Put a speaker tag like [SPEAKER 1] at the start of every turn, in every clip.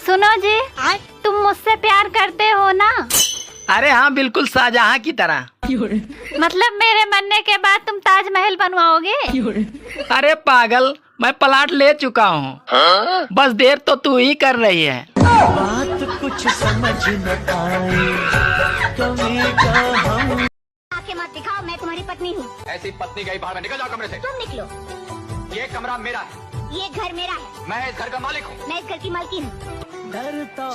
[SPEAKER 1] सुनो जी, तुम मुझसे प्यार करते हो ना?
[SPEAKER 2] अरे हाँ, बिल्कुल शाहजहां की तरह।
[SPEAKER 1] मतलब मेरे मरने के बाद तुम ताजमहल बनवाओगे?
[SPEAKER 2] अरे पागल, मैं प्लाट ले चुका हूँ। बस देर तो तू ही कर रही है।
[SPEAKER 3] बात कुछ समझ न आई, कभी का हम
[SPEAKER 4] आंखें मत दिखाओ, मैं तुम्हारी पत्नी हूँ।
[SPEAKER 5] ऐसी पत्नी गई बाहर, निकल जाओ कमरे से।
[SPEAKER 4] तुम निकलो।
[SPEAKER 5] ये कमरा मेरा है,
[SPEAKER 4] ये घर मेरा है,
[SPEAKER 5] मैं इस घर का मालिक हूँ।
[SPEAKER 4] मैं इस घर की मालकिन हूँ।
[SPEAKER 3] डरता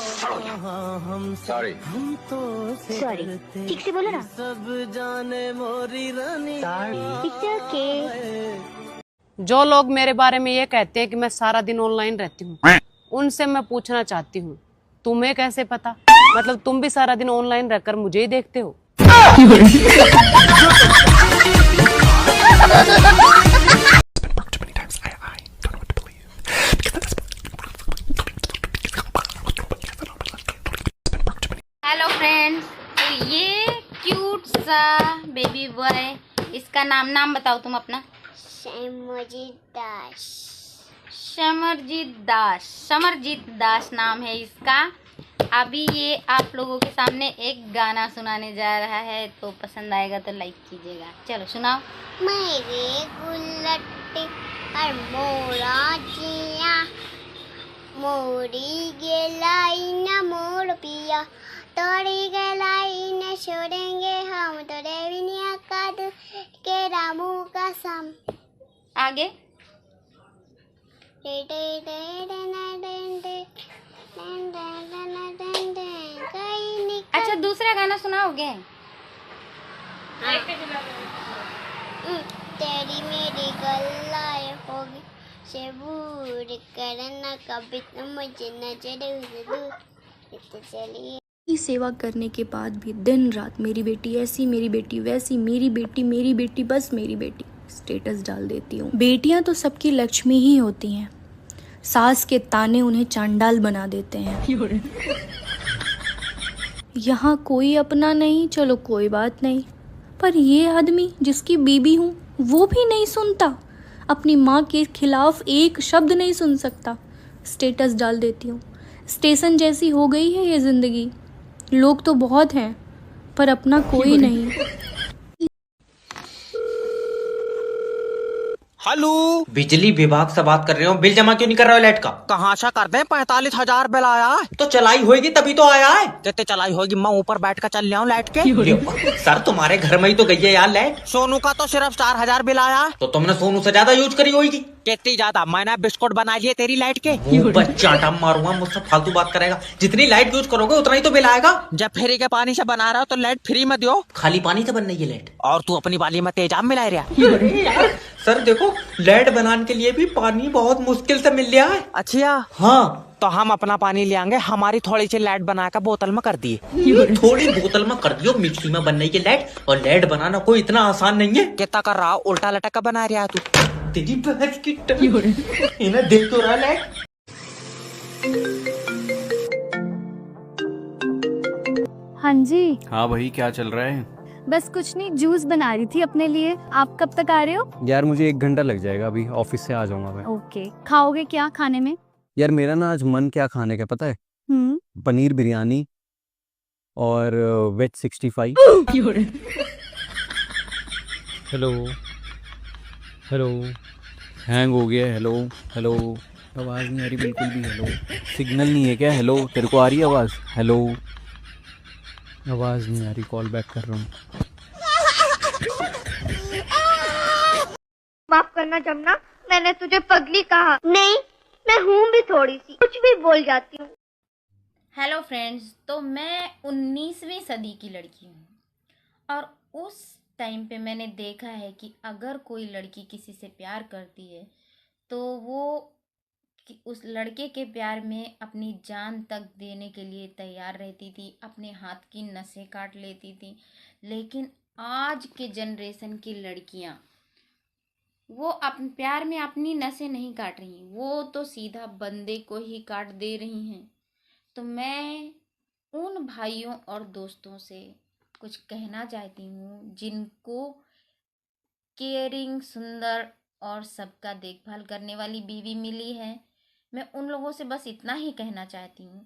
[SPEAKER 3] हम
[SPEAKER 5] सॉरी।
[SPEAKER 3] हम तो से
[SPEAKER 4] सॉरी,
[SPEAKER 3] डरते,
[SPEAKER 4] ठीक से बोलो ना।
[SPEAKER 3] सब जाने मोरी रानी।
[SPEAKER 4] It's okay।
[SPEAKER 6] जो लोग मेरे बारे में ये कहते हैं कि मैं सारा दिन ऑनलाइन रहती हूँ, उनसे मैं पूछना चाहती हूँ, तुम्हें कैसे पता? मतलब तुम भी सारा दिन ऑनलाइन रहकर मुझे ही देखते हो?
[SPEAKER 1] हेलो फ्रेंड्स, तो ये क्यूट सा बेबी बॉय, इसका नाम बताओ तुम अपना। समरजीत दास नाम है इसका। अभी ये आप लोगों के सामने एक गाना सुनाने जा रहा है, तो पसंद आएगा तो लाइक कीजिएगा। चलो सुनाओ।
[SPEAKER 4] मेरे गुल्लट्टे और मोरा जिया, मोरी गेलाई न मोर पिया, तोड़ी गेलाई न छोड़ेंगे हम, तोड़े बिनिया काद के रामू का सम।
[SPEAKER 1] आगे। अच्छा, दूसरा गाना सुनाओगे?
[SPEAKER 4] तेरी मेरी गल्लाए होगी, शबूर करना कभी तुम मुझे नजर दूर चलिए।
[SPEAKER 7] की सेवा करने के बाद भी दिन रात मेरी बेटी ऐसी, मेरी बेटी वैसी, मेरी बेटी बस मेरी बेटी स्टेटस डाल देती हूँ। बेटियां तो सबकी लक्ष्मी ही होती हैं, सास के ताने उन्हें चांडाल बना देते हैं। यहाँ कोई अपना नहीं, चलो कोई बात नहीं, पर ये आदमी जिसकी बीबी हूँ वो भी नहीं सुनता, अपनी माँ के खिलाफ एक शब्द नहीं सुन सकता, स्टेटस डाल देती हूँ। स्टेशन जैसी हो गई है ये जिंदगी, लोग तो बहुत हैं पर अपना कोई नहीं।
[SPEAKER 8] हेलो,
[SPEAKER 9] बिजली विभाग से बात कर रहे हो। बिल जमा क्यों नहीं कर रहे हो लाइट का?
[SPEAKER 8] कहाँ से कर दे? 45,000 बिल आया है।
[SPEAKER 9] तो चलाई होगी तभी तो आया है।
[SPEAKER 8] कितने चलाई होगी? मैं ऊपर बैठ कर चल रहा हूँ लाइट के।
[SPEAKER 9] सर तुम्हारे घर में ही तो गई है यार लाइट।
[SPEAKER 8] सोनू का तो सिर्फ 4,000 बिल आया है।
[SPEAKER 9] तो तुमने सोनू से ज्यादा यूज करी होगी।
[SPEAKER 8] कितनी ज्यादा? मैंने बिस्कुट बना लिए तेरी लाइट के।
[SPEAKER 9] बच्चा मारूंगा, मुझसे फालतू बात करेगा। जितनी लाइट यूज करोगे उतना ही तो बिल आएगा।
[SPEAKER 8] जब फ्री के पानी से बना रहा हो तो लाइट फ्री में दो।
[SPEAKER 9] खाली पानी से बन रही है लाइट।
[SPEAKER 8] और तू अपनी वाली में तेजाब मिला रहा।
[SPEAKER 9] सर देखो, लाइट बनाने के लिए भी पानी बहुत मुश्किल से मिल रहा है।
[SPEAKER 8] अच्छा
[SPEAKER 9] हाँ,
[SPEAKER 8] तो हम अपना पानी ले आएंगे। हमारी थोड़ी सी लाइट बनाकर बोतल में कर दिए।
[SPEAKER 9] थोड़ी बोतल में कर दियो, मिक्सी में बन रही है लाइट। और लाइट बनाना कोई इतना आसान नहीं है।
[SPEAKER 8] कितना कर रहा? उल्टा लटक का बना रहा है तू।
[SPEAKER 9] तेरी बहस की इन्हें देख तो रहा लाइट।
[SPEAKER 1] हाँ जी।
[SPEAKER 10] हाँ भाई, क्या चल रहा है?
[SPEAKER 1] बस कुछ नहीं, जूस बना रही थी अपने लिए। आप कब तक आ रहे हो?
[SPEAKER 10] यार मुझे 1 घंटा लग जाएगा, अभी ऑफिस से आ जाऊंगा मैं।
[SPEAKER 1] ओके, खाओगे क्या खाने में?
[SPEAKER 10] यार मेरा ना आज मन क्या खाने का पता है? पनीर बिरयानी और वेज 65। हेलो हेलो, हैंग हो गया। हेलो हेलो, आवाज़ नहीं आ रही बिल्कुल भी। हेलो, सिग्नल नहीं है क्या? हेलो, तेरे को आ रही है आवाज़? हेलो, आवाज़ नहीं आ रही, कॉल बैक कर रहा हूँ।
[SPEAKER 4] माफ करना जमुना, मैंने तुझे पगली कहा नहीं, मैं हूँ भी थोड़ी सी, कुछ भी बोल जाती हूँ।
[SPEAKER 1] हेलो फ्रेंड्स, तो मैं 19वीं सदी की लड़की हूँ, और उस टाइम पे मैंने देखा है कि अगर कोई लड़की किसी से प्यार करती है तो वो उस लड़के के प्यार में अपनी जान तक देने के लिए तैयार रहती थी, अपने हाथ की नसें काट लेती थी। लेकिन आज के जनरेशन की लड़कियां वो अपने प्यार में अपनी नसें नहीं काट रही, वो तो सीधा बंदे को ही काट दे रही हैं। तो मैं उन भाइयों और दोस्तों से कुछ कहना चाहती हूँ जिनको केयरिंग, सुंदर और सबका देखभाल करने वाली बीवी मिली है। मैं उन लोगों से बस इतना ही कहना चाहती हूँ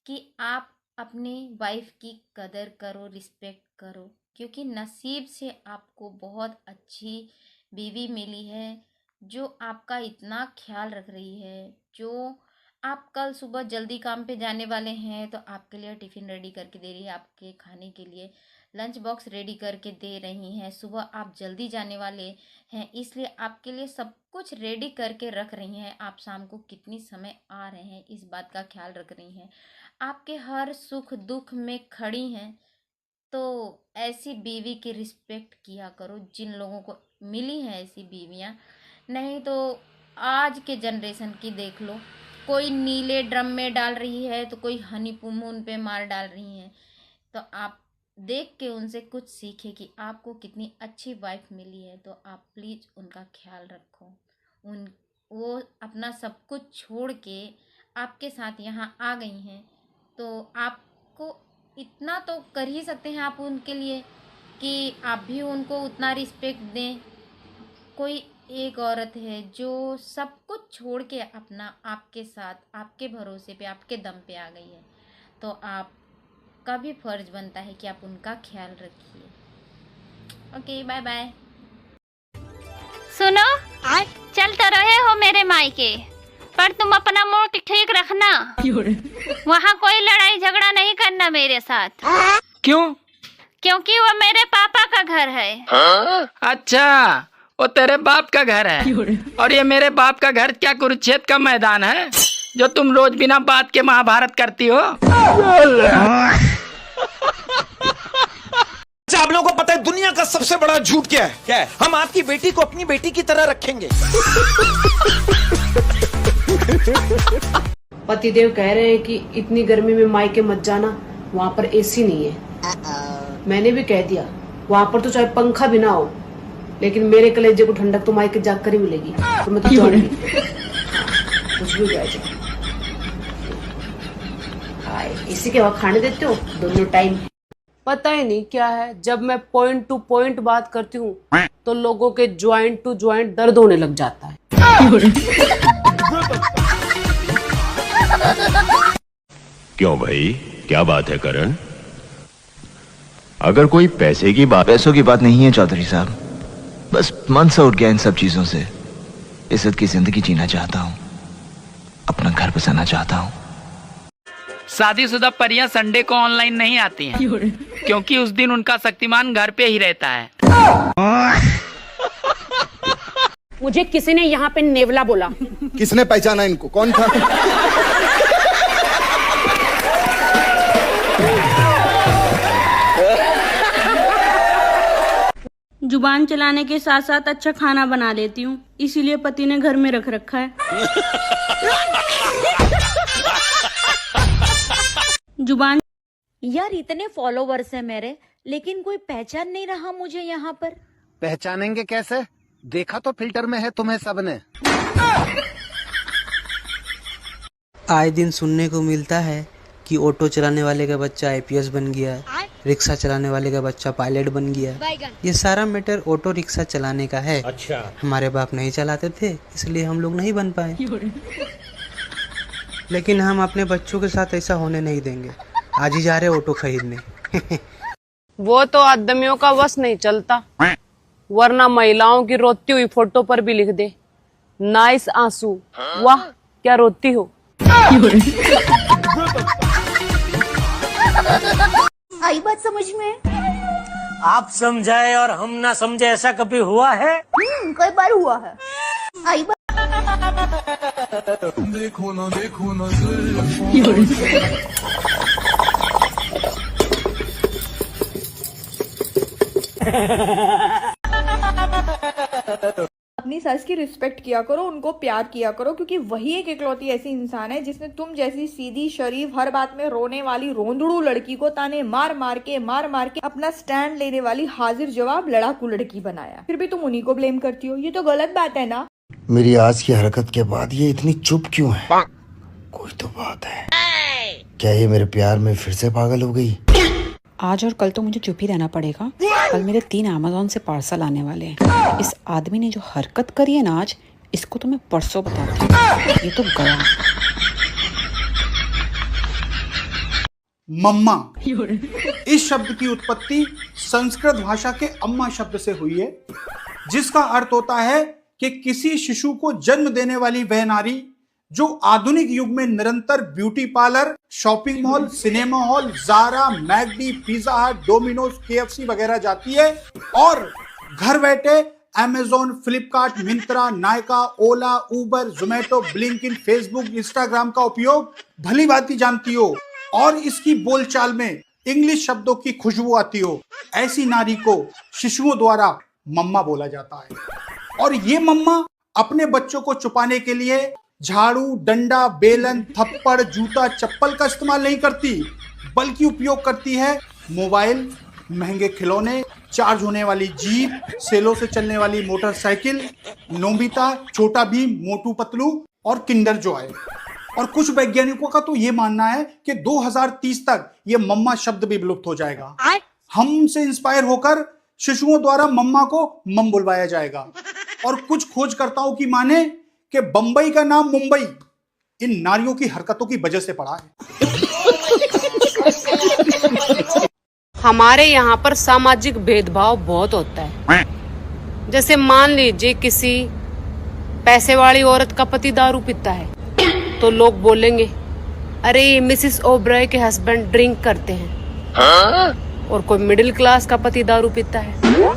[SPEAKER 1] कि आप अपनी वाइफ की कदर करो, रिस्पेक्ट करो, क्योंकि नसीब से आपको बहुत अच्छी बीवी मिली है जो आपका इतना ख्याल रख रही है। जो आप कल सुबह जल्दी काम पे जाने वाले हैं तो आपके लिए टिफ़िन रेडी करके दे रही है, आपके खाने के लिए लंच बॉक्स रेडी करके दे रही हैं। सुबह आप जल्दी जाने वाले हैं इसलिए आपके लिए सब कुछ रेडी करके रख रही हैं। आप शाम को कितनी समय आ रहे हैं इस बात का ख्याल रख रही हैं। आपके हर सुख दुख में खड़ी हैं। तो ऐसी बीवी की रिस्पेक्ट किया करो जिन लोगों को मिली हैं ऐसी बीवियां। नहीं तो आज के जनरेशन की देख लो, कोई नीले ड्रम में डाल रही है तो कोई हनी मून पे मार डाल रही है। तो आप देख के उनसे कुछ सीखे कि आपको कितनी अच्छी वाइफ मिली है। तो आप प्लीज़ उनका ख्याल रखो। वो अपना सब कुछ छोड़ के आपके साथ यहाँ आ गई हैं तो आपको इतना तो कर ही सकते हैं आप उनके लिए कि आप भी उनको उतना रिस्पेक्ट दें। कोई एक औरत है जो सब कुछ छोड़ के अपना आपके साथ, आपके भरोसे पे, आपके दम पे आ गई है, तो आपका भी फर्ज बनता है कि आप उनका ख्याल रखिए। Okay, bye bye.
[SPEAKER 11] सुनो, चल तो रहे हो मेरे मायके, पर तुम अपना मूड ठीक रखना। वहाँ कोई लड़ाई झगड़ा नहीं करना मेरे साथ।
[SPEAKER 2] क्यों?
[SPEAKER 11] क्योंकि वो मेरे पापा का घर है।
[SPEAKER 2] अच्छा, वो तेरे बाप का घर है और ये मेरे बाप का घर क्या कुरुक्षेत्र का मैदान है जो तुम रोज बिना बात के महाभारत करती हो?
[SPEAKER 8] अच्छा, आप लोगों को पता है दुनिया का सबसे बड़ा झूठ क्या है? क्या है? हम आपकी बेटी को अपनी बेटी की तरह रखेंगे।
[SPEAKER 6] पतिदेव कह रहे हैं कि इतनी गर्मी में मायके मत जाना, वहाँ पर एसी नहीं है। मैंने भी कह दिया वहाँ पर तो चाहे पंखा भी ना हो, लेकिन मेरे कलेजे को ठंडक तो मायके जाकर ही मिलेगी। तो मैं तो जाऊंगी, कुछ भी कह जाए। इसी के वहाँ खाने देते हो दोनों टाइम। पता ही नहीं क्या है, जब मैं पॉइंट टू पॉइंट बात करती हूँ तो लोगों के ज्वाइंट टू ज्वाइंट दर्द होने लग जाता है।
[SPEAKER 12] क्यों भाई, क्या बात है करण? अगर कोई पैसे की बात,
[SPEAKER 13] पैसों की बात नहीं है चौधरी साहब, बस मन से उठ गया इन सब चीजों से। इज्जत की जिंदगी जीना चाहता हूँ, अपना घर बसाना चाहता हूँ।
[SPEAKER 2] शादीशुदा परियां संडे को ऑनलाइन नहीं आती हैं क्योंकि उस दिन उनका शक्तिमान घर पे ही रहता है।
[SPEAKER 6] मुझे किसी ने यहाँ पे नेवला बोला।
[SPEAKER 14] किसने पहचाना इनको? कौन था?
[SPEAKER 7] जुबान चलाने के साथ साथ अच्छा खाना बना लेती हूँ, इसीलिए पति ने घर में रख रखा है। जुबान।
[SPEAKER 15] यार इतने फॉलोवर्स हैं मेरे, लेकिन कोई पहचान नहीं रहा मुझे यहाँ पर।
[SPEAKER 14] पहचानेंगे कैसे? देखा तो फिल्टर में है तुम्हें सबने।
[SPEAKER 16] आए दिन सुनने को मिलता है कि ऑटो चलाने वाले का बच्चा आईपीएस बन गया है, रिक्शा चलाने वाले का बच्चा पायलट बन गया है। ये सारा मैटर ऑटो रिक्शा चलाने का है।
[SPEAKER 8] अच्छा,
[SPEAKER 16] हमारे बाप नहीं चलाते थे इसलिए हम लोग नहीं बन पाए, लेकिन हम अपने बच्चों के साथ ऐसा होने नहीं देंगे। आज ही जा रहे ऑटो खरीदने।
[SPEAKER 6] वो तो आदमियों का वश नहीं चलता, वरना महिलाओं की रोती हुई फोटो पर भी लिख दे नाइस आंसू, वाह क्या रोती हो।
[SPEAKER 15] आई बात समझ में?
[SPEAKER 3] आप समझाए और हम ना समझे, ऐसा कभी हुआ है?
[SPEAKER 15] कई बार हुआ है। आई बात।
[SPEAKER 3] देखो ना
[SPEAKER 17] अपनी सास की रिस्पेक्ट किया करो, उनको प्यार किया करो, क्योंकि वही एक इकलौती ऐसी इंसान है जिसने तुम जैसी सीधी शरीफ हर बात में रोने वाली रोंदड़ू लड़की को ताने मार मार के अपना स्टैंड लेने वाली हाजिर जवाब लड़ाकू लड़की बनाया। फिर भी तुम उन्हीं को ब्लेम करती हो, ये तो गलत बात है ना।
[SPEAKER 14] मेरी आज की हरकत के बाद ये इतनी चुप क्यों है? कोई तो बात है। क्या ये मेरे प्यार में फिर से पागल हो गई?
[SPEAKER 18] आज और कल तो मुझे चुप ही रहना पड़ेगा। कल मेरे 3 अमेज़न से पार्सल आने वाले हैं। इस आदमी ने जो हरकत करी है ना आज, इसको तो मैं परसों बताती हूँ। ये तो गया।
[SPEAKER 19] मम्मा, इस शब्द की उत्पत्ति संस्कृत भाषा के अम्मा शब्द से हुई है, जिसका अर्थ होता है कि किसी शिशु को जन्म देने वाली वह नारी जो आधुनिक युग में निरंतर beauty parlour, shopping mall, cinema hall, Zara, McD, Pizza Hut, Domino's, KFC वगैरह जाती है और घर बैठे Amazon, Flipkart, Myntra, Nykaa, Ola, Uber, Zomato, Blinkit, Facebook, Instagram का उपयोग भली भांति जानती हो और इसकी बोलचाल में इंग्लिश शब्दों की खुशबू आती हो, ऐसी नारी को शिशुओं द्वारा मम्मा बोला जाता है। और ये मम्मा अपने बच्चों को छुपाने के लिए झाड़ू, डंडा, बेलन, थप्पड़, जूता, चप्पल का इस्तेमाल नहीं करती, बल्कि उपयोग करती है मोबाइल, महंगे खिलौने, चार्ज होने वाली जीप, सेलों से चलने वाली मोटरसाइकिल, नोबिता, छोटा भीम, मोटू पतलू और किंडर जॉय। और कुछ वैज्ञानिकों का तो ये मानना है कि 2030 तक ये मम्मा शब्द भी विलुप्त हो जाएगा। हमसे इंस्पायर होकर शिशुओं द्वारा मम्मा को मम बुलवाया जाएगा। और कुछ खोजकर्ताओं की माने कि बंबई का नाम मुंबई इन नारियों की हरकतों की वजह से पड़ा है।
[SPEAKER 6] हमारे यहाँ पर सामाजिक भेदभाव बहुत होता है। जैसे मान लीजिए किसी पैसे वाली औरत का पति दारू पीता है तो लोग बोलेंगे अरे ये मिसिस ओब्रॉय के हस्बैंड ड्रिंक करते हैं। और कोई मिडिल क्लास का पति दारू पीता है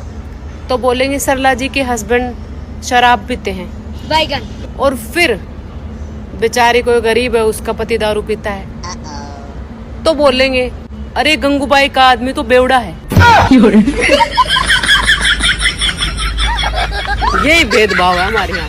[SPEAKER 6] तो बोलेंगे सरला जी के हस्बैंड शराब पीते हैं। और फिर बेचारी कोई गरीब है, उसका पति दारू पीता है तो बोलेंगे अरे गंगूबाई का आदमी तो बेवड़ा है। यही भेदभाव है हमारे यहाँ।